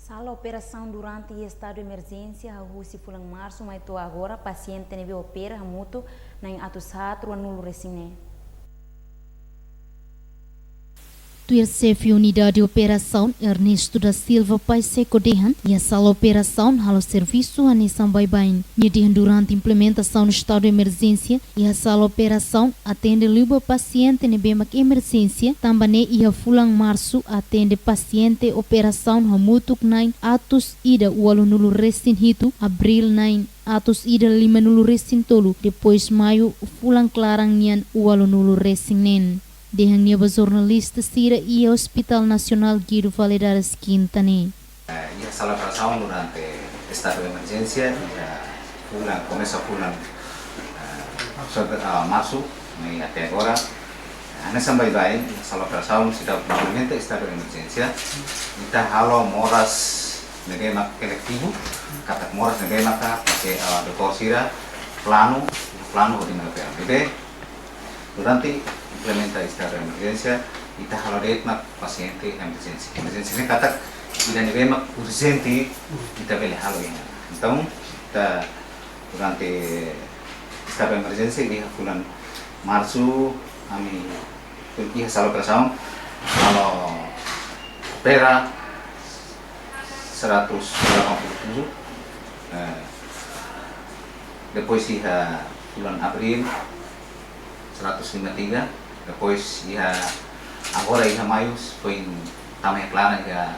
Sala operação durante o estado de emergência, a Rússia foi em março, mas agora paciente neve opera muito na atusatro anulo resine. O chefe unidade de operação Ernesto da Silva Paiseco Dehan e a sala operação halo serviço a Nissan Baibain. Dehan durante a implementação do estado de emergência e a sala operação atende liba paciente nebemak emergência também e a fulang março atende paciente operação hamutuk 9 atus ida o alunulo resin hitu abril 9 atus ida 5 nulu resin tolu depois maio fulang clarang nian o alunulo resin nen. Dehan niya ba jornalista sira e Hospital Nacional Guido Valadares Quintane. Ya sala operação durante estado de emergência começa março até agora nessa baik sala operação sudah implementa estado de emergência kita halo moras negema kolektivo kata moras negema ka pakai dokter sira plano di PMPB durante implementa estado de emergência kita halo detmak paciente emergência ini kata tidak negema urgente kita boleh halo ini. Então kita durante estado de emergência di bulan março kami pergi sala operação kalau opera 187 depois ia bulan April 153 depois ia agora ia maio foi também clara ia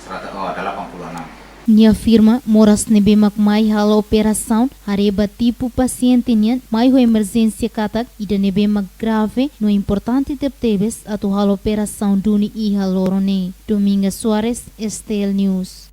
186. Nia afirma moras nebemak mai hala operação areba tipo paciente nian mai ho emergência katak ida nebemak grave no importante tebes atu hala operação duni i halorone. Dominga Soares, Estel News.